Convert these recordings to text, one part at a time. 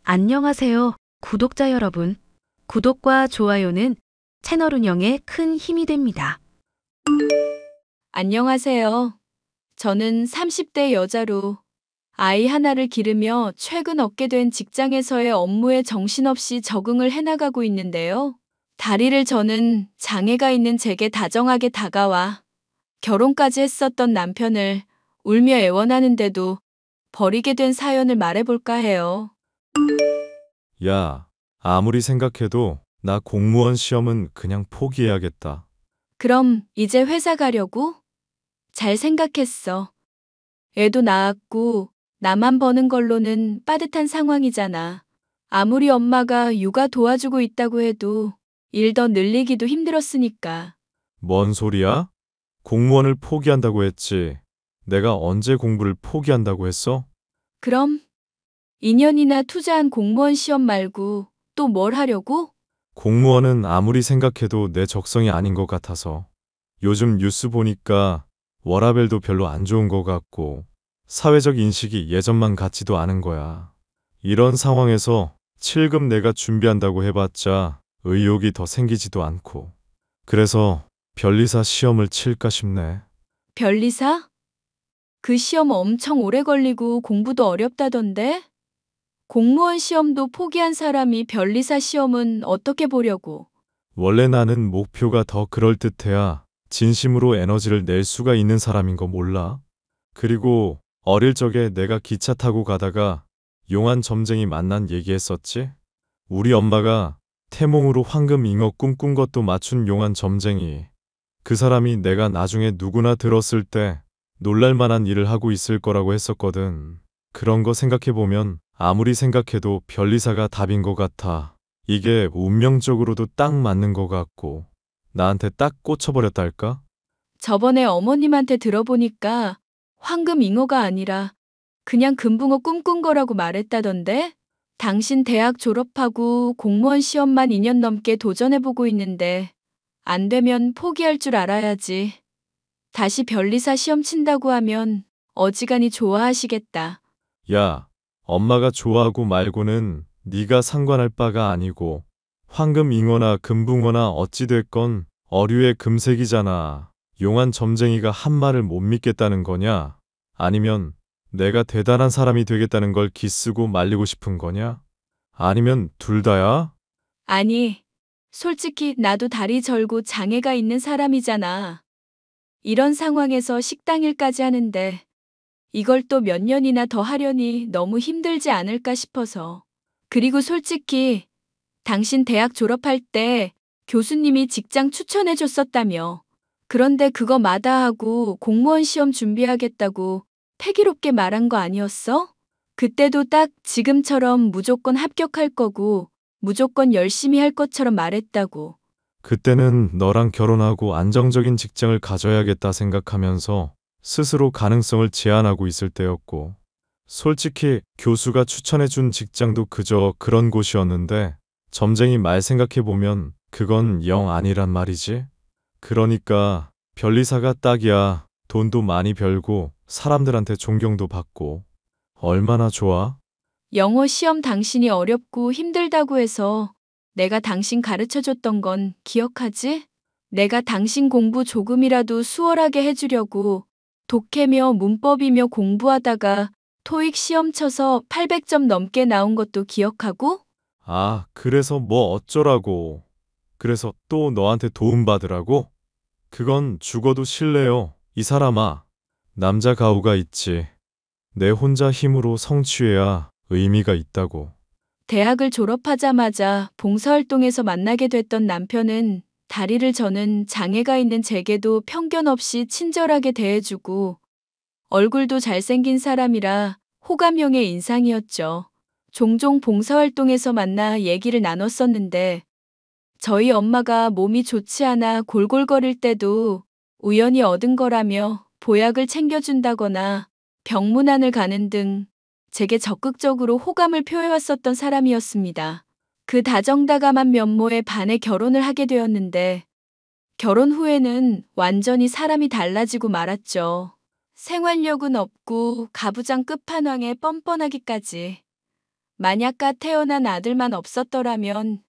안녕하세요, 구독자 여러분. 구독과 좋아요는 채널 운영에 큰 힘이 됩니다. 안녕하세요. 저는 30대 여자로 아이 하나를 기르며 최근 얻게 된 직장에서의 업무에 정신없이 적응을 해나가고 있는데요. 다리를 저는 장애가 있는 제게 다정하게 다가와 결혼까지 했었던 남편을 울며 애원하는데도 버리게 된 사연을 말해볼까 해요. 야, 아무리 생각해도 나 공무원 시험은 그냥 포기해야겠다. 그럼 이제 회사 가려고? 잘 생각했어. 애도 낳았고 나만 버는 걸로는 빠듯한 상황이잖아. 아무리 엄마가 육아 도와주고 있다고 해도 일 더 늘리기도 힘들었으니까. 뭔 소리야? 공무원을 포기한다고 했지. 내가 언제 공부를 포기한다고 했어? 그럼 2년이나 투자한 공무원 시험 말고 또 뭘 하려고? 공무원은 아무리 생각해도 내 적성이 아닌 것 같아서. 요즘 뉴스 보니까 워라밸도 별로 안 좋은 것 같고, 사회적 인식이 예전만 같지도 않은 거야. 이런 상황에서 7급 내가 준비한다고 해봤자 의욕이 더 생기지도 않고. 그래서 변리사 시험을 칠까 싶네. 변리사? 그 시험 엄청 오래 걸리고 공부도 어렵다던데? 공무원 시험도 포기한 사람이 변리사 시험은 어떻게 보려고? 원래 나는 목표가 더 그럴듯해야 진심으로 에너지를 낼 수가 있는 사람인 거 몰라? 그리고 어릴 적에 내가 기차 타고 가다가 용한 점쟁이 만난 얘기했었지? 우리 엄마가 태몽으로 황금 잉어 꿈꾼 것도 맞춘 용한 점쟁이. 그 사람이 내가 나중에 누구나 들었을 때 놀랄 만한 일을 하고 있을 거라고 했었거든. 그런 거 생각해보면 아무리 생각해도 변리사가 답인 것 같아. 이게 운명적으로도 딱 맞는 것 같고 나한테 딱 꽂혀버렸달까? 저번에 어머님한테 들어보니까 황금 잉어가 아니라 그냥 금붕어 꿈꾼 거라고 말했다던데? 당신 대학 졸업하고 공무원 시험만 2년 넘게 도전해보고 있는데 안 되면 포기할 줄 알아야지. 다시 변리사 시험 친다고 하면 어지간히 좋아하시겠다. 야, 엄마가 좋아하고 말고는 네가 상관할 바가 아니고 황금 잉어나 금붕어나 어찌됐건 어류의 금색이잖아. 용한 점쟁이가 한 말을 못 믿겠다는 거냐? 아니면 내가 대단한 사람이 되겠다는 걸 기쓰고 말리고 싶은 거냐? 아니면 둘 다야? 아니, 솔직히 나도 다리 절고 장애가 있는 사람이잖아. 이런 상황에서 식당 일까지 하는데 이걸 또 몇 년이나 더 하려니 너무 힘들지 않을까 싶어서. 그리고 솔직히 당신 대학 졸업할 때 교수님이 직장 추천해 줬었다며. 그런데 그거 마다하고 공무원 시험 준비하겠다고 패기롭게 말한 거 아니었어? 그때도 딱 지금처럼 무조건 합격할 거고 무조건 열심히 할 것처럼 말했다고. 그때는 너랑 결혼하고 안정적인 직장을 가져야겠다 생각하면서 스스로 가능성을 제한하고 있을 때였고, 솔직히 교수가 추천해준 직장도 그저 그런 곳이었는데, 점쟁이 말 생각해보면 그건 영 아니란 말이지. 그러니까 변리사가 딱이야. 돈도 많이 벌고 사람들한테 존경도 받고 얼마나 좋아? 영어 시험 당신이 어렵고 힘들다고 해서 내가 당신 가르쳐 줬던 건 기억하지? 내가 당신 공부 조금이라도 수월하게 해주려고 독해며 문법이며 공부하다가 토익 시험 쳐서 800점 넘게 나온 것도 기억하고? 아, 그래서 뭐 어쩌라고. 그래서 또 너한테 도움받으라고? 그건 죽어도 싫래요. 이 사람아. 남자 가오가 있지. 내 혼자 힘으로 성취해야 의미가 있다고. 대학을 졸업하자마자 봉사활동에서 만나게 됐던 남편은 다리를 저는 장애가 있는 제게도 편견 없이 친절하게 대해주고 얼굴도 잘생긴 사람이라 호감형의 인상이었죠. 종종 봉사활동에서 만나 얘기를 나눴었는데 저희 엄마가 몸이 좋지 않아 골골거릴 때도 우연히 얻은 거라며 보약을 챙겨준다거나 병문안을 가는 등 제게 적극적으로 호감을 표해왔었던 사람이었습니다. 그 다정다감한 면모에 반해 결혼을 하게 되었는데 결혼 후에는 완전히 사람이 달라지고 말았죠. 생활력은 없고 가부장 끝판왕에 뻔뻔하기까지. 만약가 태어난 아들만 없었더라면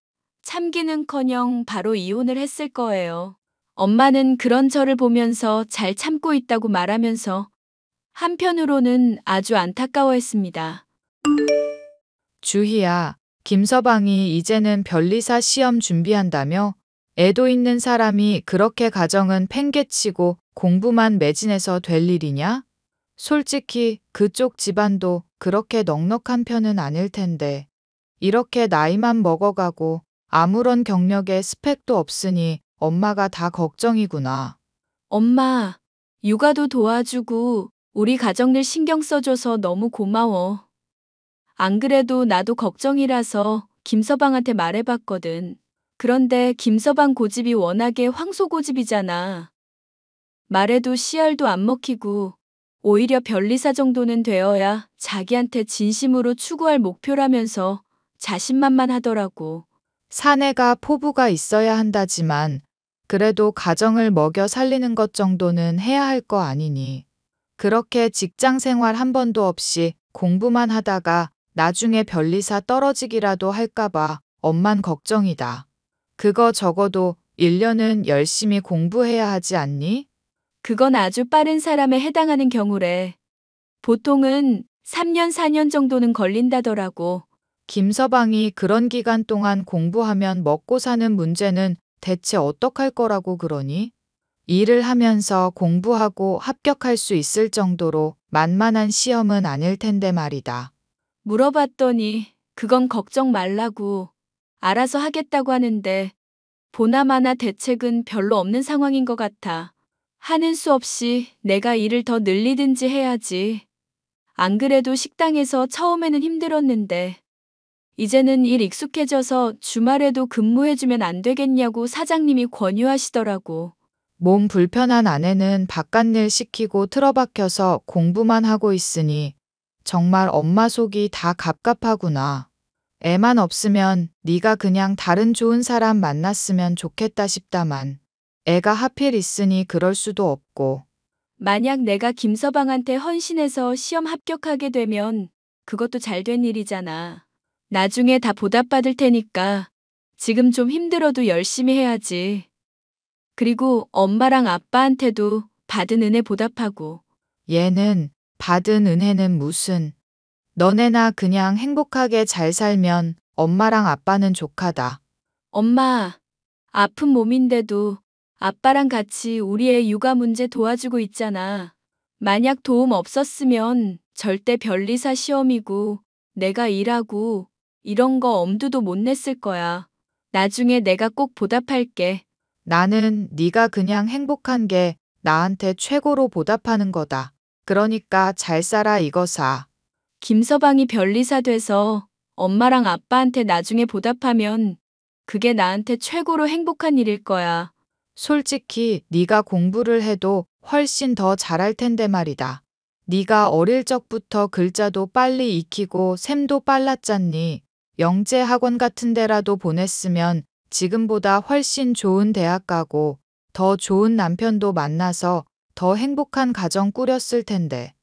참기는커녕 바로 이혼을 했을 거예요. 엄마는 그런 저를 보면서 잘 참고 있다고 말하면서 한편으로는 아주 안타까워했습니다. 주희야, 김서방이 이제는 변리사 시험 준비한다며? 애도 있는 사람이 그렇게 가정은 팽개치고 공부만 매진해서 될 일이냐? 솔직히 그쪽 집안도 그렇게 넉넉한 편은 아닐 텐데. 이렇게 나이만 먹어가고 아무런 경력에 스펙도 없으니 엄마가 다 걱정이구나. 엄마, 육아도 도와주고 우리 가정일 신경 써줘서 너무 고마워. 안 그래도 나도 걱정이라서 김서방한테 말해봤거든. 그런데 김서방 고집이 워낙에 황소고집이잖아. 말해도 씨알도 안 먹히고 오히려 변리사 정도는 되어야 자기한테 진심으로 추구할 목표라면서 자신만만하더라고. 사내가 포부가 있어야 한다지만 그래도 가정을 먹여 살리는 것 정도는 해야 할 거 아니니. 그렇게 직장 생활 한 번도 없이 공부만 하다가 나중에 변리사 떨어지기라도 할까봐 엄만 걱정이다. 그거 적어도 1년은 열심히 공부해야 하지 않니? 그건 아주 빠른 사람에 해당하는 경우래. 보통은 3년, 4년 정도는 걸린다더라고. 김서방이 그런 기간 동안 공부하면 먹고 사는 문제는 대체 어떡할 거라고 그러니? 일을 하면서 공부하고 합격할 수 있을 정도로 만만한 시험은 아닐 텐데 말이다. 물어봤더니 그건 걱정 말라고 알아서 하겠다고 하는데 보나마나 대책은 별로 없는 상황인 것 같아. 하는 수 없이 내가 일을 더 늘리든지 해야지. 안 그래도 식당에서 처음에는 힘들었는데 이제는 일 익숙해져서 주말에도 근무해주면 안 되겠냐고 사장님이 권유하시더라고. 몸 불편한 아내는 바깥일 시키고 틀어박혀서 공부만 하고 있으니 정말 엄마 속이 다 갑갑하구나. 애만 없으면 네가 그냥 다른 좋은 사람 만났으면 좋겠다 싶다만 애가 하필 있으니 그럴 수도 없고. 만약 내가 김서방한테 헌신해서 시험 합격하게 되면 그것도 잘 된 일이잖아. 나중에 다 보답받을 테니까 지금 좀 힘들어도 열심히 해야지. 그리고 엄마랑 아빠한테도 받은 은혜 보답하고. 얘는 받은 은혜는 무슨. 너네나 그냥 행복하게 잘 살면 엄마랑 아빠는 족하다. 엄마, 아픈 몸인데도 아빠랑 같이 우리의 육아 문제 도와주고 있잖아. 만약 도움 없었으면 절대 변리사 시험이고 내가 일하고 이런 거 엄두도 못 냈을 거야. 나중에 내가 꼭 보답할게. 나는 네가 그냥 행복한 게 나한테 최고로 보답하는 거다. 그러니까 잘 살아 이거사. 김서방이 변리사 돼서 엄마랑 아빠한테 나중에 보답하면 그게 나한테 최고로 행복한 일일 거야. 솔직히 네가 공부를 해도 훨씬 더 잘할 텐데 말이다. 네가 어릴 적부터 글자도 빨리 익히고 셈도 빨랐잖니. 영재 학원 같은 데라도 보냈으면 지금보다 훨씬 좋은 대학 가고 더 좋은 남편도 만나서 더 행복한 가정 꾸렸을 텐데.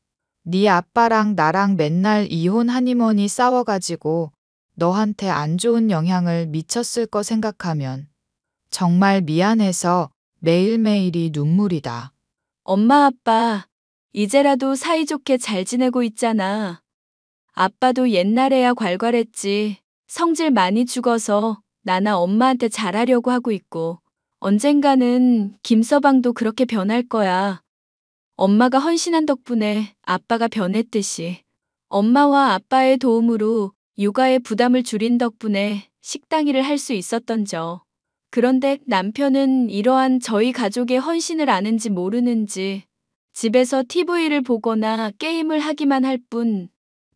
네 아빠랑 나랑 맨날 이혼 하니머니 싸워가지고 너한테 안 좋은 영향을 미쳤을 거 생각하면 정말 미안해서 매일매일이 눈물이다. 엄마, 아빠, 이제라도 사이좋게 잘 지내고 있잖아. 아빠도 옛날에야 괄괄했지. 성질 많이 죽어서 나나 엄마한테 잘하려고 하고 있고. 언젠가는 김서방도 그렇게 변할 거야. 엄마가 헌신한 덕분에 아빠가 변했듯이. 엄마와 아빠의 도움으로 육아의 부담을 줄인 덕분에 식당 일을 할 수 있었던 저. 그런데 남편은 이러한 저희 가족의 헌신을 아는지 모르는지 집에서 TV를 보거나 게임을 하기만 할 뿐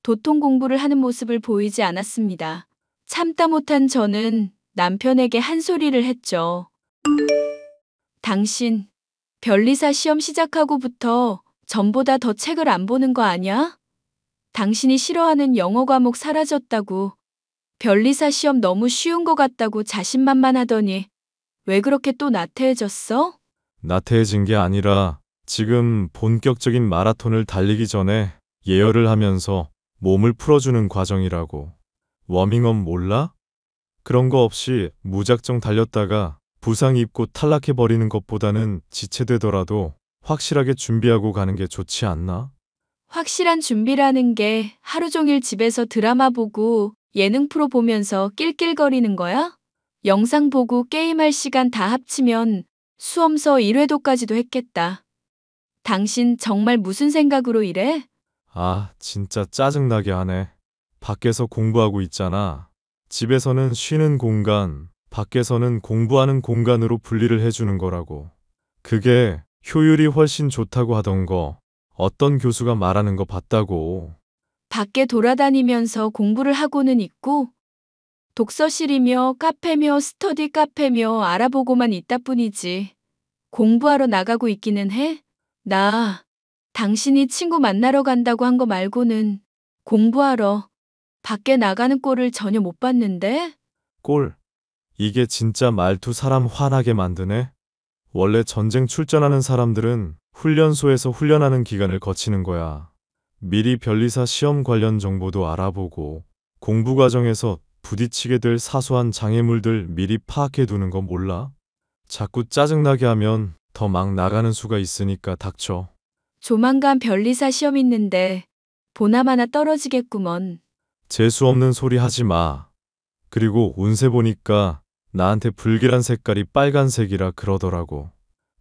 도통 공부를 하는 모습을 보이지 않았습니다. 참다 못한 저는 남편에게 한 소리를 했죠. 당신, 변리사 시험 시작하고부터 전보다 더 책을 안 보는 거 아냐? 당신이 싫어하는 영어 과목 사라졌다고, 변리사 시험 너무 쉬운 거 같다고 자신만만하더니 왜 그렇게 또 나태해졌어? 나태해진 게 아니라 지금 본격적인 마라톤을 달리기 전에 예열을 하면서 몸을 풀어주는 과정이라고. 워밍업 몰라? 그런 거 없이 무작정 달렸다가 부상 입고 탈락해버리는 것보다는 지체되더라도 확실하게 준비하고 가는 게 좋지 않나? 확실한 준비라는 게 하루 종일 집에서 드라마 보고 예능 프로 보면서 낄낄거리는 거야? 영상 보고 게임할 시간 다 합치면 수험서 1회도까지도 했겠다. 당신 정말 무슨 생각으로 이래? 아, 진짜 짜증나게 하네. 밖에서 공부하고 있잖아. 집에서는 쉬는 공간, 밖에서는 공부하는 공간으로 분리를 해주는 거라고. 그게 효율이 훨씬 좋다고 하던 거, 어떤 교수가 말하는 거 봤다고. 밖에 돌아다니면서 공부를 하고는 있고 독서실이며 카페며 스터디 카페며 알아보고만 있다 뿐이지. 공부하러 나가고 있기는 해? 나 당신이 친구 만나러 간다고 한 거 말고는 공부하러 밖에 나가는 꼴을 전혀 못 봤는데? 꼴. 이게 진짜 말투 사람 화나게 만드네. 원래 전쟁 출전하는 사람들은 훈련소에서 훈련하는 기간을 거치는 거야. 미리 변리사 시험 관련 정보도 알아보고 공부 과정에서 부딪히게 될 사소한 장애물들 미리 파악해 두는 거 몰라? 자꾸 짜증나게 하면 더 막 나가는 수가 있으니까 닥쳐. 조만간 변리사 시험 있는데 보나마나 떨어지겠구먼. 재수 없는 소리 하지 마. 그리고 운세 보니까 나한테 불길한 색깔이 빨간색이라 그러더라고.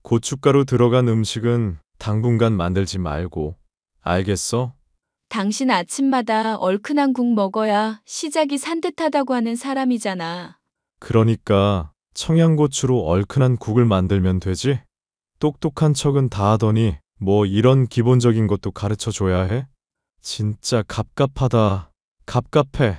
고춧가루 들어간 음식은 당분간 만들지 말고. 알겠어? 당신 아침마다 얼큰한 국 먹어야 시작이 산뜻하다고 하는 사람이잖아. 그러니까 청양고추로 얼큰한 국을 만들면 되지? 똑똑한 척은 다 하더니 뭐 이런 기본적인 것도 가르쳐 줘야 해? 진짜 갑갑하다. 갑갑해.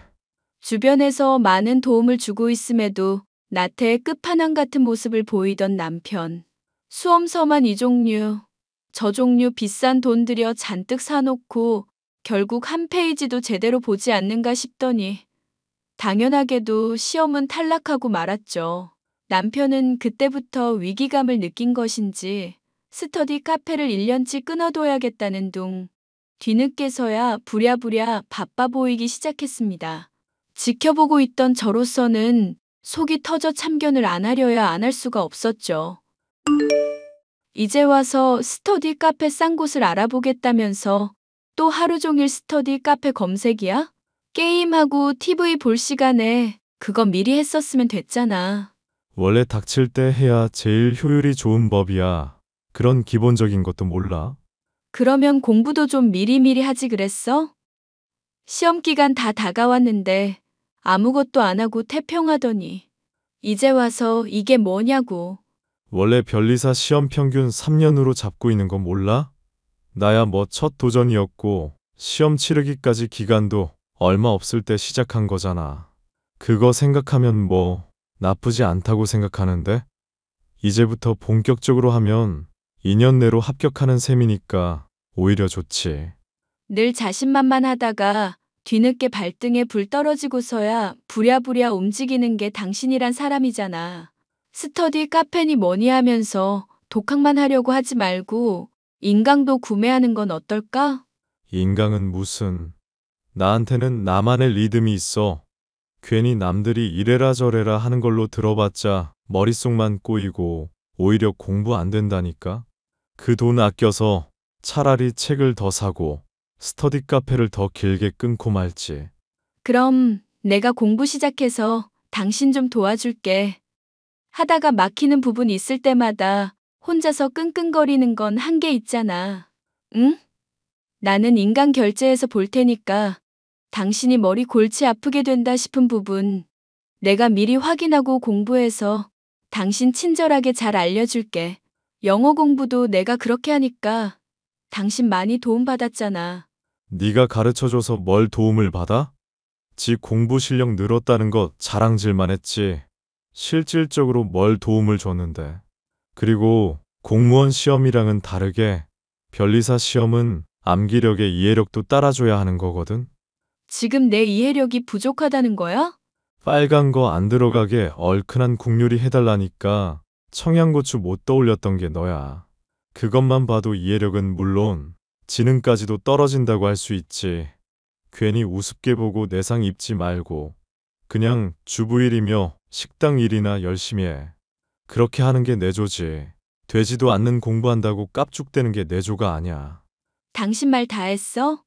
주변에서 많은 도움을 주고 있음에도 나태의 끝판왕 같은 모습을 보이던 남편. 수험서만 이 종류, 저 종류 비싼 돈 들여 잔뜩 사놓고 결국 한 페이지도 제대로 보지 않는가 싶더니 당연하게도 시험은 탈락하고 말았죠. 남편은 그때부터 위기감을 느낀 것인지 스터디 카페를 1년치 끊어둬야겠다는 둥 뒤늦게서야 부랴부랴 바빠 보이기 시작했습니다. 지켜보고 있던 저로서는 속이 터져 참견을 안 하려야 안 할 수가 없었죠. 이제 와서 스터디 카페 싼 곳을 알아보겠다면서 또 하루 종일 스터디 카페 검색이야? 게임하고 TV 볼 시간에 그거 미리 했었으면 됐잖아. 원래 닥칠 때 해야 제일 효율이 좋은 법이야. 그런 기본적인 것도 몰라? 그러면 공부도 좀 미리미리 하지 그랬어? 시험 기간 다 다가왔는데 아무것도 안 하고 태평하더니 이제 와서 이게 뭐냐고. 원래 변리사 시험 평균 3년으로 잡고 있는 거 몰라? 나야 뭐 첫 도전이었고 시험 치르기까지 기간도 얼마 없을 때 시작한 거잖아. 그거 생각하면 뭐 나쁘지 않다고 생각하는데 이제부터 본격적으로 하면 2년 내로 합격하는 셈이니까 오히려 좋지. 늘 자신만만하다가 뒤늦게 발등에 불 떨어지고서야 부랴부랴 움직이는 게 당신이란 사람이잖아. 스터디 카페니 뭐니 하면서 독학만 하려고 하지 말고 인강도 구매하는 건 어떨까? 인강은 무슨. 나한테는 나만의 리듬이 있어. 괜히 남들이 이래라 저래라 하는 걸로 들어봤자 머릿속만 꼬이고 오히려 공부 안 된다니까. 그 돈 아껴서 차라리 책을 더 사고 스터디 카페를 더 길게 끊고 말지. 그럼 내가 공부 시작해서 당신 좀 도와줄게. 하다가 막히는 부분 있을 때마다 혼자서 끙끙거리는 건 한계 있잖아. 응? 나는 인강 결제해서 볼 테니까 당신이 머리 골치 아프게 된다 싶은 부분 내가 미리 확인하고 공부해서 당신 친절하게 잘 알려줄게. 영어 공부도 내가 그렇게 하니까 당신 많이 도움받았잖아. 네가 가르쳐줘서 뭘 도움을 받아? 지 공부 실력 늘었다는 거 자랑질만 했지. 실질적으로 뭘 도움을 줬는데. 그리고 공무원 시험이랑은 다르게 변리사 시험은 암기력에 이해력도 따라줘야 하는 거거든. 지금 내 이해력이 부족하다는 거야? 빨간 거 안 들어가게 얼큰한 국 요리 해달라니까 청양고추 못 떠올렸던 게 너야. 그것만 봐도 이해력은 물론 지능까지도 떨어진다고 할 수 있지. 괜히 우습게 보고 내상 입지 말고 그냥 주부일이며 식당 일이나 열심히 해. 그렇게 하는 게 내조지. 되지도 않는 공부한다고 깝죽대는 게 내조가 아니야. 당신 말 다 했어?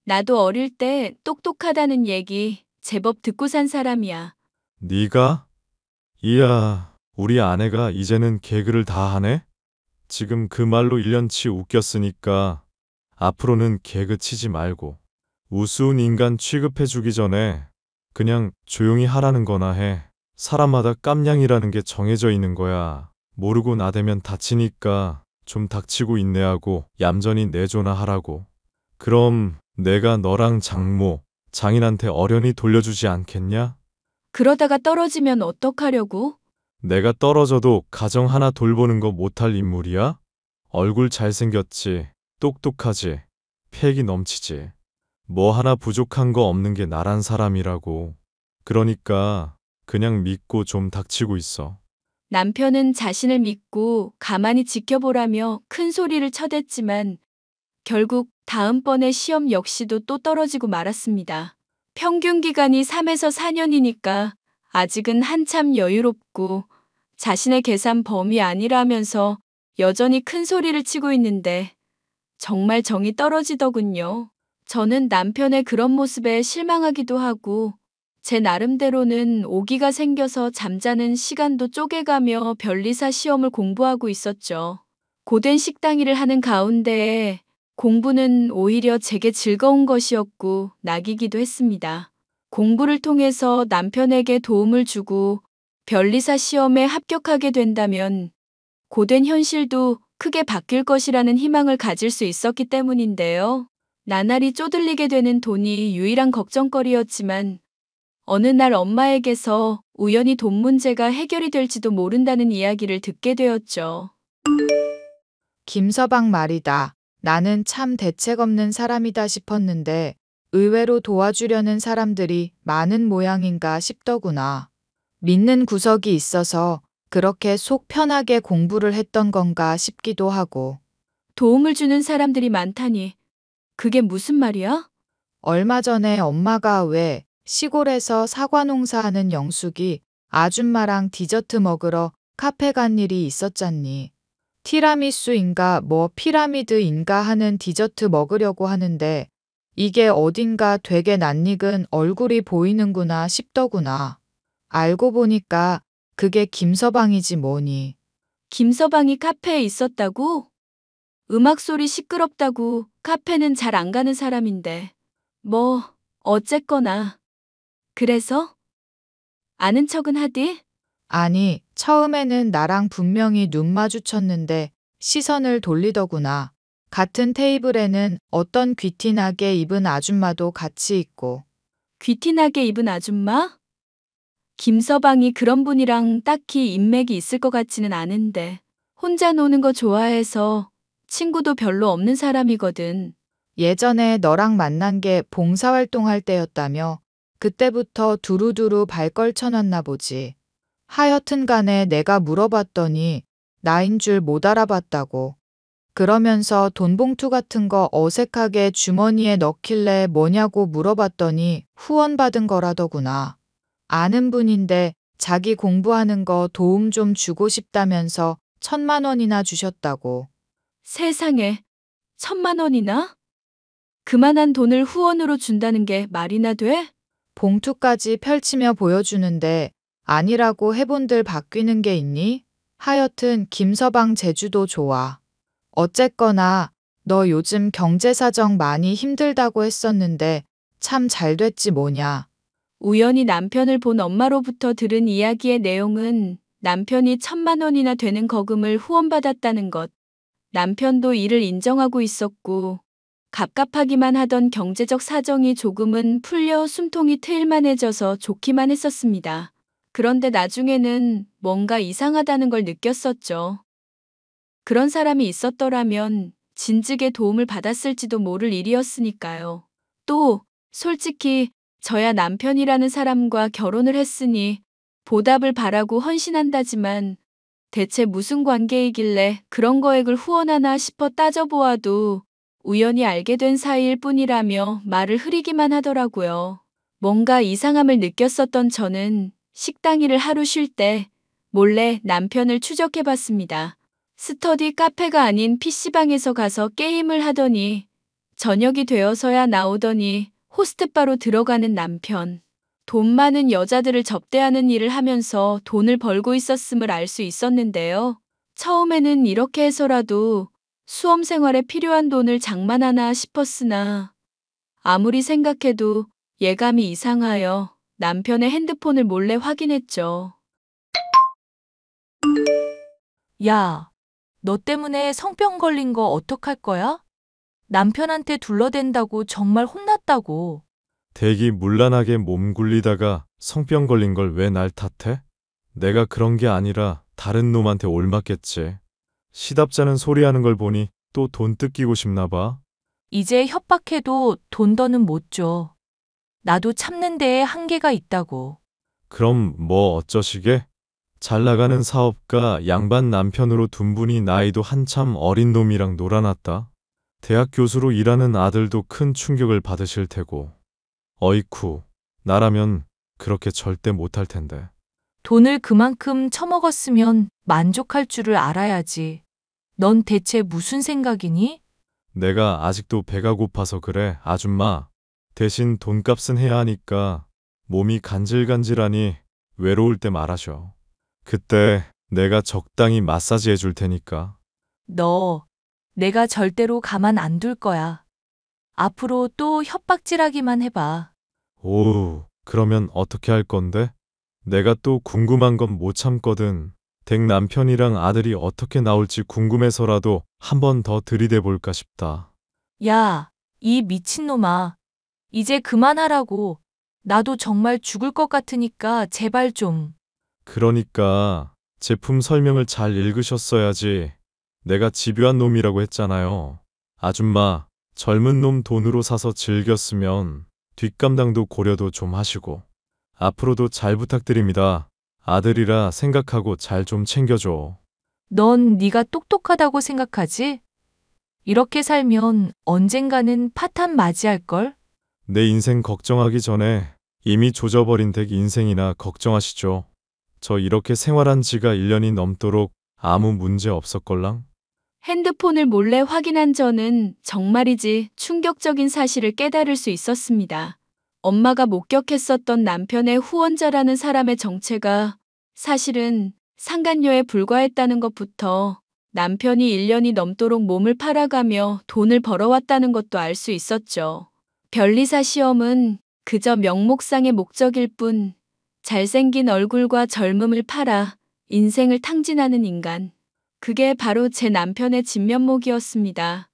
나도 어릴 때 똑똑하다는 얘기 제법 듣고 산 사람이야. 네가? 이야, 우리 아내가 이제는 개그를 다 하네? 지금 그 말로 1년치 웃겼으니까 앞으로는 개그 치지 말고 우스운 인간 취급해주기 전에 그냥 조용히 하라는 거나 해. 사람마다 깜냥이라는 게 정해져 있는 거야. 모르고 나대면 다치니까 좀 닥치고 인내하고 얌전히 내조나 하라고. 그럼 내가 너랑 장모, 장인한테 어련히 돌려주지 않겠냐? 그러다가 떨어지면 어떡하려고? 내가 떨어져도 가정 하나 돌보는 거 못할 인물이야? 얼굴 잘생겼지, 똑똑하지, 패기 넘치지. 뭐 하나 부족한 거 없는 게 나란 사람이라고. 그러니까 그냥 믿고 좀 닥치고 있어. 남편은 자신을 믿고 가만히 지켜보라며 큰 소리를 쳐댔지만 결국 다음번에 시험 역시도 또 떨어지고 말았습니다. 평균 기간이 3에서 4년이니까 아직은 한참 여유롭고 자신의 계산 범위 아니라면서 여전히 큰 소리를 치고 있는데 정말 정이 떨어지더군요. 저는 남편의 그런 모습에 실망하기도 하고 제 나름대로는 오기가 생겨서 잠자는 시간도 쪼개가며 변리사 시험을 공부하고 있었죠. 고된 식당 일을 하는 가운데에 공부는 오히려 제게 즐거운 것이었고 낙이기도 했습니다. 공부를 통해서 남편에게 도움을 주고 변리사 시험에 합격하게 된다면 고된 현실도 크게 바뀔 것이라는 희망을 가질 수 있었기 때문인데요. 나날이 쪼들리게 되는 돈이 유일한 걱정거리였지만 어느 날 엄마에게서 우연히 돈 문제가 해결이 될지도 모른다는 이야기를 듣게 되었죠. 김서방 말이다. 나는 참 대책 없는 사람이다 싶었는데 의외로 도와주려는 사람들이 많은 모양인가 싶더구나. 믿는 구석이 있어서 그렇게 속 편하게 공부를 했던 건가 싶기도 하고. 도움을 주는 사람들이 많다니. 그게 무슨 말이야? 얼마 전에 엄마가 왜 시골에서 사과 농사하는 영숙이 아줌마랑 디저트 먹으러 카페 간 일이 있었잖니. 티라미수인가 뭐 피라미드인가 하는 디저트 먹으려고 하는데 이게 어딘가 되게 낯익은 얼굴이 보이는구나 싶더구나. 알고 보니까 그게 김서방이지 뭐니. 김서방이 카페에 있었다고? 음악 소리 시끄럽다고 카페는 잘 안 가는 사람인데. 뭐, 어쨌거나. 그래서? 아는 척은 하디? 아니, 처음에는 나랑 분명히 눈 마주쳤는데 시선을 돌리더구나. 같은 테이블에는 어떤 귀티나게 입은 아줌마도 같이 있고. 귀티나게 입은 아줌마? 김서방이 그런 분이랑 딱히 인맥이 있을 것 같지는 않은데. 혼자 노는 거 좋아해서 친구도 별로 없는 사람이거든. 예전에 너랑 만난 게 봉사활동할 때였다며 그때부터 두루두루 발걸 쳐놨나 보지. 하여튼 간에 내가 물어봤더니 나인 줄 못 알아봤다고. 그러면서 돈 봉투 같은 거 어색하게 주머니에 넣길래 뭐냐고 물어봤더니 후원받은 거라더구나. 아는 분인데 자기 공부하는 거 도움 좀 주고 싶다면서 1,000만 원이나 주셨다고. 세상에, 1,000만 원이나? 그만한 돈을 후원으로 준다는 게 말이나 돼? 봉투까지 펼치며 보여주는데 아니라고 해본들 바뀌는 게 있니? 하여튼 김서방 제주도 좋아. 어쨌거나 너 요즘 경제사정 많이 힘들다고 했었는데 참 잘 됐지 뭐냐. 우연히 남편을 본 엄마로부터 들은 이야기의 내용은 남편이 1,000만 원이나 되는 거금을 후원받았다는 것. 남편도 이를 인정하고 있었고 갑갑하기만 하던 경제적 사정이 조금은 풀려 숨통이 트일만해져서 좋기만 했었습니다. 그런데 나중에는 뭔가 이상하다는 걸 느꼈었죠. 그런 사람이 있었더라면 진즉에 도움을 받았을지도 모를 일이었으니까요. 또 솔직히 저야 남편이라는 사람과 결혼을 했으니 보답을 바라고 헌신한다지만 대체 무슨 관계이길래 그런 거액을 후원하나 싶어 따져보아도 우연히 알게 된 사이일 뿐이라며 말을 흐리기만 하더라고요. 뭔가 이상함을 느꼈었던 저는 식당 일을 하루 쉴 때 몰래 남편을 추적해 봤습니다. 스터디 카페가 아닌 PC방에서 가서 게임을 하더니 저녁이 되어서야 나오더니 호스트바로 들어가는 남편. 돈 많은 여자들을 접대하는 일을 하면서 돈을 벌고 있었음을 알 수 있었는데요. 처음에는 이렇게 해서라도 수험 생활에 필요한 돈을 장만하나 싶었으나 아무리 생각해도 예감이 이상하여 남편의 핸드폰을 몰래 확인했죠. 야, 너 때문에 성병 걸린 거 어떡할 거야? 남편한테 둘러댄다고 정말 혼났다고. 대기 문란하게 몸 굴리다가 성병 걸린 걸 왜 날 탓해? 내가 그런 게 아니라 다른 놈한테 옮았겠지. 시답잖은 소리 하는 걸 보니 또 돈 뜯기고 싶나 봐. 이제 협박해도 돈 더는 못 줘. 나도 참는 데에 한계가 있다고. 그럼 뭐 어쩌시게? 잘 나가는 사업가 양반 남편으로 둔 분이 나이도 한참 어린 놈이랑 놀아놨다. 대학 교수로 일하는 아들도 큰 충격을 받으실 테고. 어이쿠, 나라면 그렇게 절대 못할 텐데. 돈을 그만큼 처먹었으면 만족할 줄을 알아야지. 넌 대체 무슨 생각이니? 내가 아직도 배가 고파서 그래, 아줌마. 대신 돈값은 해야 하니까 몸이 간질간질하니 외로울 때 말하셔. 그때 내가 적당히 마사지 해줄 테니까. 너, 내가 절대로 가만 안 둘 거야. 앞으로 또 협박질하기만 해봐. 오우, 그러면 어떻게 할 건데? 내가 또 궁금한 건 못 참거든. 댁 남편이랑 아들이 어떻게 나올지 궁금해서라도 한 번 더 들이대 볼까 싶다. 야, 이 미친놈아. 이제 그만하라고. 나도 정말 죽을 것 같으니까 제발 좀. 그러니까 제품 설명을 잘 읽으셨어야지. 내가 집요한 놈이라고 했잖아요. 아줌마, 젊은 놈 돈으로 사서 즐겼으면 뒷감당도 고려도 좀 하시고. 앞으로도 잘 부탁드립니다. 아들이라 생각하고 잘 좀 챙겨줘. 넌 네가 똑똑하다고 생각하지? 이렇게 살면 언젠가는 파탄 맞이할걸? 내 인생 걱정하기 전에 이미 조져버린 댁 인생이나 걱정하시죠. 저 이렇게 생활한 지가 1년이 넘도록 아무 문제 없었걸랑? 핸드폰을 몰래 확인한 저는 정말이지 충격적인 사실을 깨달을 수 있었습니다. 엄마가 목격했었던 남편의 후원자라는 사람의 정체가 사실은 상간녀에 불과했다는 것부터 남편이 1년이 넘도록 몸을 팔아가며 돈을 벌어왔다는 것도 알 수 있었죠. 변리사 시험은 그저 명목상의 목적일 뿐 잘생긴 얼굴과 젊음을 팔아 인생을 탕진하는 인간. 그게 바로 제 남편의 진면목이었습니다.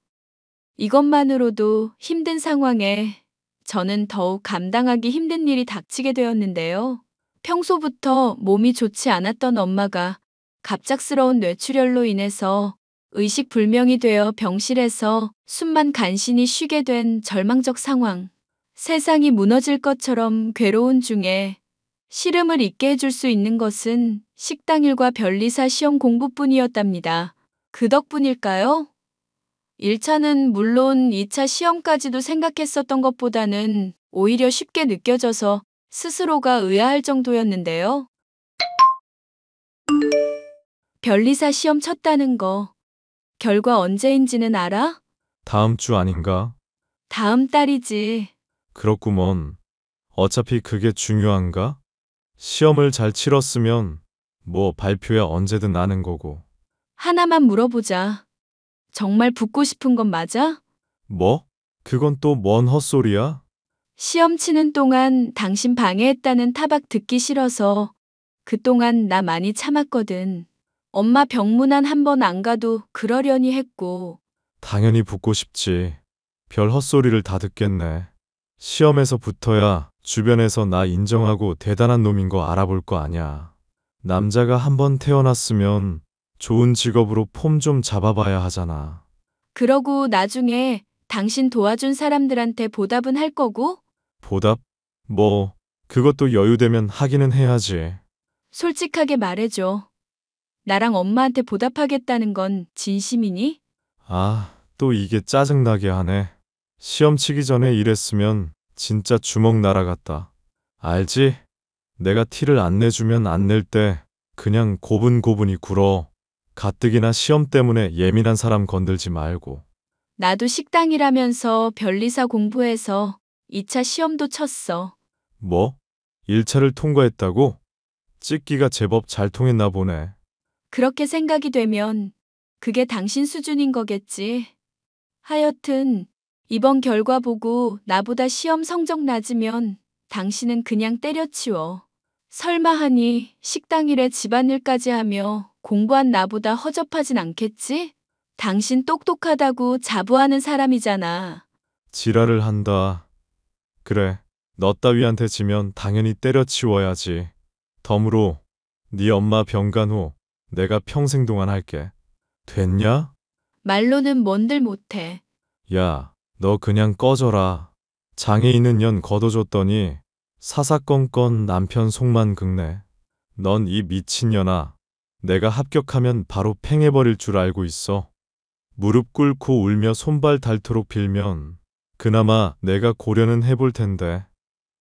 이것만으로도 힘든 상황에 저는 더욱 감당하기 힘든 일이 닥치게 되었는데요. 평소부터 몸이 좋지 않았던 엄마가 갑작스러운 뇌출혈로 인해서 의식불명이 되어 병실에서 숨만 간신히 쉬게 된 절망적 상황. 세상이 무너질 것처럼 괴로운 중에 시름을 잊게 해줄 수 있는 것은 식당일과 변리사 시험 공부뿐이었답니다. 그 덕분일까요? 1차는 물론 2차 시험까지도 생각했었던 것보다는 오히려 쉽게 느껴져서 스스로가 의아할 정도였는데요. 변리사 시험 쳤다는 거, 결과 언제인지는 알아? 다음 주 아닌가? 다음 달이지. 그렇구먼. 어차피 그게 중요한가? 시험을 잘 치렀으면 뭐 발표야 언제든 나는 거고. 하나만 물어보자. 정말 붙고 싶은 건 맞아? 뭐? 그건 또 뭔 헛소리야? 시험 치는 동안 당신 방해했다는 타박 듣기 싫어서 그동안 나 많이 참았거든. 엄마 병문안 한 번 안 가도 그러려니 했고. 당연히 붙고 싶지. 별 헛소리를 다 듣겠네. 시험에서 붙어야 주변에서 나 인정하고 대단한 놈인 거 알아볼 거 아냐. 남자가 한 번 태어났으면 좋은 직업으로 폼 좀 잡아봐야 하잖아. 그러고 나중에 당신 도와준 사람들한테 보답은 할 거고? 보답? 뭐, 그것도 여유되면 하기는 해야지. 솔직하게 말해줘. 나랑 엄마한테 보답하겠다는 건 진심이니? 아, 또 이게 짜증나게 하네. 시험 치기 전에 이랬으면 진짜 주먹 날아갔다. 알지? 내가 티를 안 내주면 안 낼 때 그냥 고분고분히 굴어. 가뜩이나 시험 때문에 예민한 사람 건들지 말고. 나도 식당이라면서 변리사 공부해서 2차 시험도 쳤어. 뭐? 1차를 통과했다고? 찍기가 제법 잘 통했나 보네. 그렇게 생각이 되면 그게 당신 수준인 거겠지. 하여튼 이번 결과 보고 나보다 시험 성적 낮으면 당신은 그냥 때려치워. 설마 하니 식당 일에 집안일까지 하며 공부한 나보다 허접하진 않겠지? 당신 똑똑하다고 자부하는 사람이잖아. 지랄을 한다. 그래, 너 따위한테 지면 당연히 때려치워야지. 덤으로 네 엄마 병간 후 내가 평생 동안 할게. 됐냐? 말로는 뭔들 못해. 야, 너 그냥 꺼져라. 장애 있는 년 걷어줬더니 사사건건 남편 속만 긁네. 넌 이 미친년아. 내가 합격하면 바로 팽해버릴 줄 알고 있어. 무릎 꿇고 울며 손발 닳도록 빌면 그나마 내가 고려는 해볼 텐데.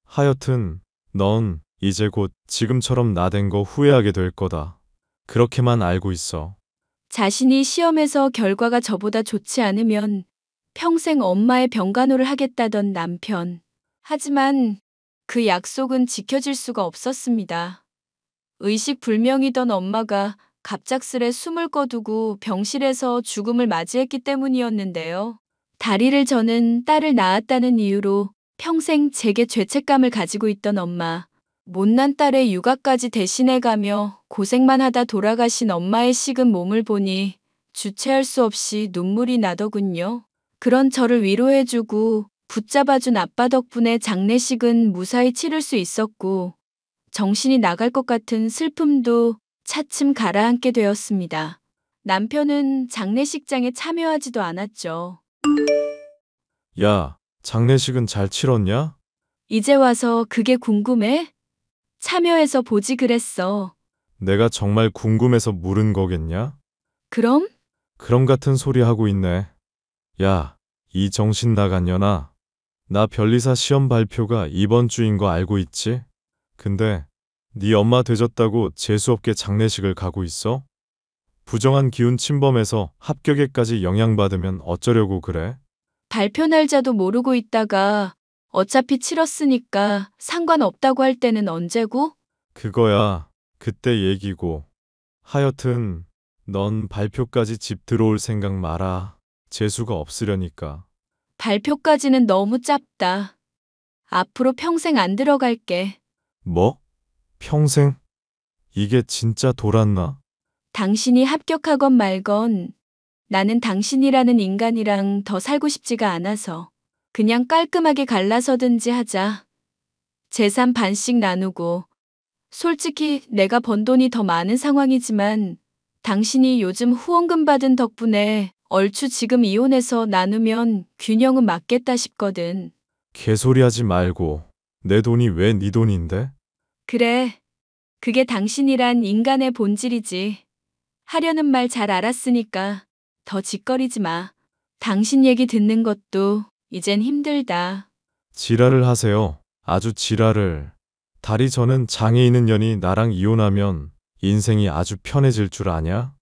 하여튼 넌 이제 곧 지금처럼 나댄 거 후회하게 될 거다. 그렇게만 알고 있어. 자신이 시험에서 결과가 저보다 좋지 않으면 평생 엄마의 병간호를 하겠다던 남편. 하지만 그 약속은 지켜질 수가 없었습니다. 의식불명이던 엄마가 갑작스레 숨을 거두고 병실에서 죽음을 맞이했기 때문이었는데요. 다리를 저는 딸을 낳았다는 이유로 평생 제게 죄책감을 가지고 있던 엄마. 못난 딸의 육아까지 대신해가며 고생만 하다 돌아가신 엄마의 식은 몸을 보니 주체할 수 없이 눈물이 나더군요. 그런 저를 위로해주고 붙잡아준 아빠 덕분에 장례식은 무사히 치를 수 있었고 정신이 나갈 것 같은 슬픔도 차츰 가라앉게 되었습니다. 남편은 장례식장에 참여하지도 않았죠. 야, 장례식은 잘 치렀냐? 이제 와서 그게 궁금해? 참여해서 보지 그랬어. 내가 정말 궁금해서 물은 거겠냐? 그럼? 그럼 같은 소리 하고 있네. 야, 이 정신 나간 년아. 나 변리사 시험 발표가 이번 주인 거 알고 있지? 근데 네 엄마 되졌다고 재수없게 장례식을 가고 있어? 부정한 기운 침범해서 합격에까지 영향받으면 어쩌려고 그래? 발표 날짜도 모르고 있다가 어차피 치렀으니까 상관없다고 할 때는 언제고? 그거야 그때 얘기고. 하여튼 넌 발표까지 집 들어올 생각 마라. 재수가 없으려니까. 발표까지는 너무 짧다. 앞으로 평생 안 들어갈게. 뭐? 평생? 이게 진짜 돌았나? 당신이 합격하건 말건 나는 당신이라는 인간이랑 더 살고 싶지가 않아서 그냥 깔끔하게 갈라서든지 하자. 재산 반씩 나누고. 솔직히 내가 번 돈이 더 많은 상황이지만 당신이 요즘 후원금 받은 덕분에 얼추 지금 이혼해서 나누면 균형은 맞겠다 싶거든. 개소리하지 말고. 내 돈이 왜 네 돈인데? 그래. 그게 당신이란 인간의 본질이지. 하려는 말 잘 알았으니까 더 짓거리지 마. 당신 얘기 듣는 것도 이젠 힘들다. 지랄을 하세요. 아주 지랄을. 다리 저는 장애 있는 년이 나랑 이혼하면 인생이 아주 편해질 줄 아냐?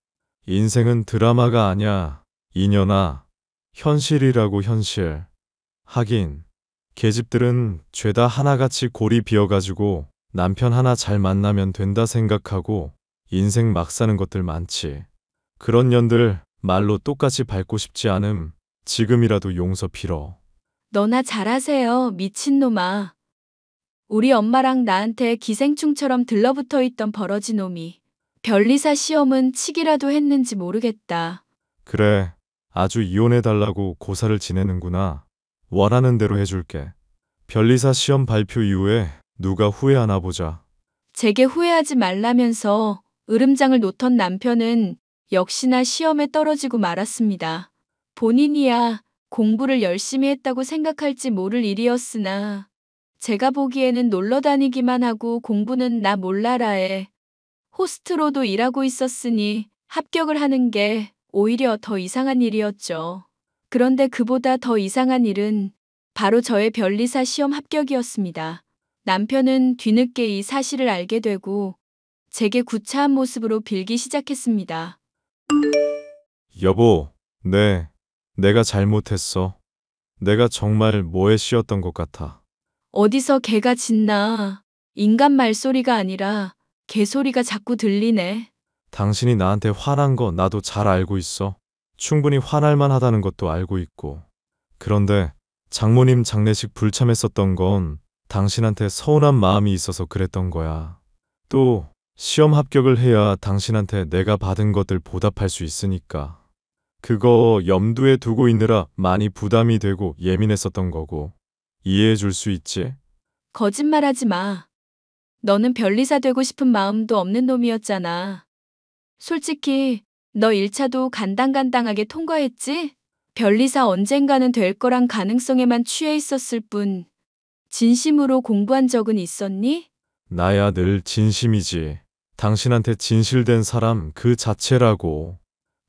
인생은 드라마가 아냐. 이년아. 현실이라고 현실. 하긴 계집들은 죄다 하나같이 골이 비어가지고 남편 하나 잘 만나면 된다 생각하고 인생 막 사는 것들 많지. 그런 년들 말로 똑같이 밟고 싶지 않음. 지금이라도 용서 빌어. 너나 잘하세요, 미친놈아. 우리 엄마랑 나한테 기생충처럼 들러붙어 있던 버러지 놈이. 변리사 시험은 치기라도 했는지 모르겠다. 그래, 아주 이혼해달라고 고사를 지내는구나. 원하는 대로 해줄게. 변리사 시험 발표 이후에 누가 후회하나 보자. 제게 후회하지 말라면서 으름장을 놓던 남편은 역시나 시험에 떨어지고 말았습니다. 본인이야 공부를 열심히 했다고 생각할지 모를 일이었으나 제가 보기에는 놀러 다니기만 하고 공부는 나 몰라라에 호스트로도 일하고 있었으니 합격을 하는 게 오히려 더 이상한 일이었죠. 그런데 그보다 더 이상한 일은 바로 저의 변리사 시험 합격이었습니다. 남편은 뒤늦게 이 사실을 알게 되고 제게 구차한 모습으로 빌기 시작했습니다. 여보, 내가 잘못했어. 내가 정말 뭐에 씌었던 것 같아. 어디서 개가 짖나. 인간 말소리가 아니라 개소리가 자꾸 들리네. 당신이 나한테 화난 거 나도 잘 알고 있어. 충분히 화날 만하다는 것도 알고 있고. 그런데 장모님 장례식 불참했었던 건 당신한테 서운한 마음이 있어서 그랬던 거야. 또 시험 합격을 해야 당신한테 내가 받은 것들 보답할 수 있으니까. 그거 염두에 두고 있느라 많이 부담이 되고 예민했었던 거고. 이해해 줄 수 있지? 거짓말하지 마. 너는 변리사 되고 싶은 마음도 없는 놈이었잖아. 솔직히 너 1차도 간당간당하게 통과했지? 변리사 언젠가는 될 거란 가능성에만 취해 있었을 뿐 진심으로 공부한 적은 있었니? 나야 늘 진심이지. 당신한테 진실된 사람 그 자체라고.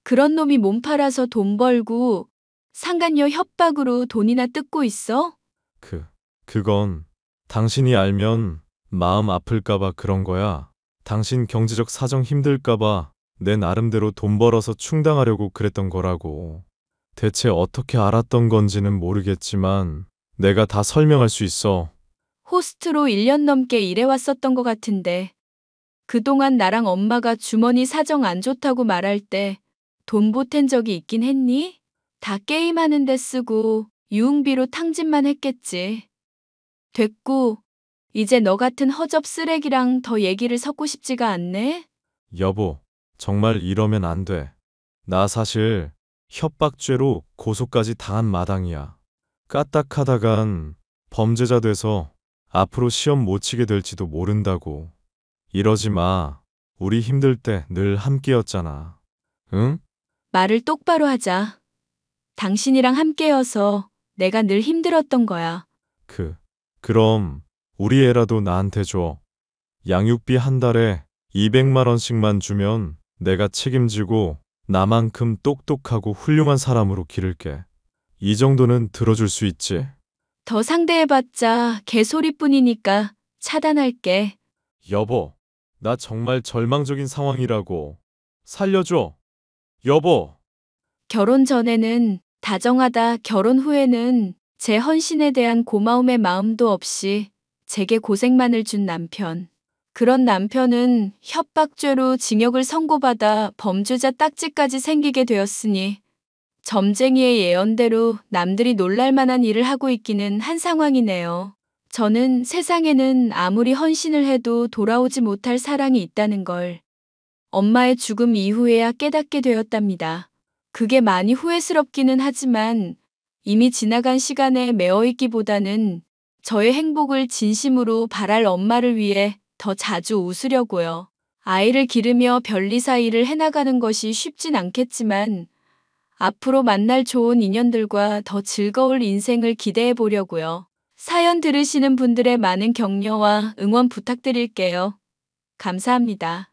그런 놈이 몸 팔아서 돈 벌고 상간녀 협박으로 돈이나 뜯고 있어? 그건 당신이 알면 마음 아플까봐 그런 거야. 당신 경제적 사정 힘들까봐 내 나름대로 돈 벌어서 충당하려고 그랬던 거라고. 대체 어떻게 알았던 건지는 모르겠지만 내가 다 설명할 수 있어. 호스트로 1년 넘게 일해왔었던 것 같은데 그동안 나랑 엄마가 주머니 사정 안 좋다고 말할 때 돈 보탠 적이 있긴 했니? 다 게임하는 데 쓰고 유흥비로 탕진만 했겠지. 됐고, 이제 너 같은 허접 쓰레기랑 더 얘기를 섞고 싶지가 않네? 여보, 정말 이러면 안 돼. 나 사실 협박죄로 고소까지 당한 마당이야. 까딱하다간 범죄자 돼서 앞으로 시험 못 치게 될지도 모른다고. 이러지 마. 우리 힘들 때 늘 함께였잖아. 응? 말을 똑바로 하자. 당신이랑 함께여서 내가 늘 힘들었던 거야. 그럼 우리 애라도 나한테 줘. 양육비 한 달에 200만 원씩만 주면 내가 책임지고 나만큼 똑똑하고 훌륭한 사람으로 기를게. 이 정도는 들어줄 수 있지? 더 상대해봤자 개소리뿐이니까 차단할게. 여보, 나 정말 절망적인 상황이라고. 살려줘. 여보. 결혼 전에는 다정하다, 결혼 후에는 제 헌신에 대한 고마움의 마음도 없이 제게 고생만을 준 남편. 그런 남편은 협박죄로 징역을 선고받아 범죄자 딱지까지 생기게 되었으니 점쟁이의 예언대로 남들이 놀랄 만한 일을 하고 있기는 한 상황이네요. 저는 세상에는 아무리 헌신을 해도 돌아오지 못할 사랑이 있다는 걸 엄마의 죽음 이후에야 깨닫게 되었답니다. 그게 많이 후회스럽기는 하지만 이미 지나간 시간에 매어있기보다는 저의 행복을 진심으로 바랄 엄마를 위해 더 자주 웃으려고요. 아이를 기르며 변리사 일을 해나가는 것이 쉽진 않겠지만 앞으로 만날 좋은 인연들과 더 즐거울 인생을 기대해 보려고요. 사연 들으시는 분들의 많은 격려와 응원 부탁드릴게요. 감사합니다.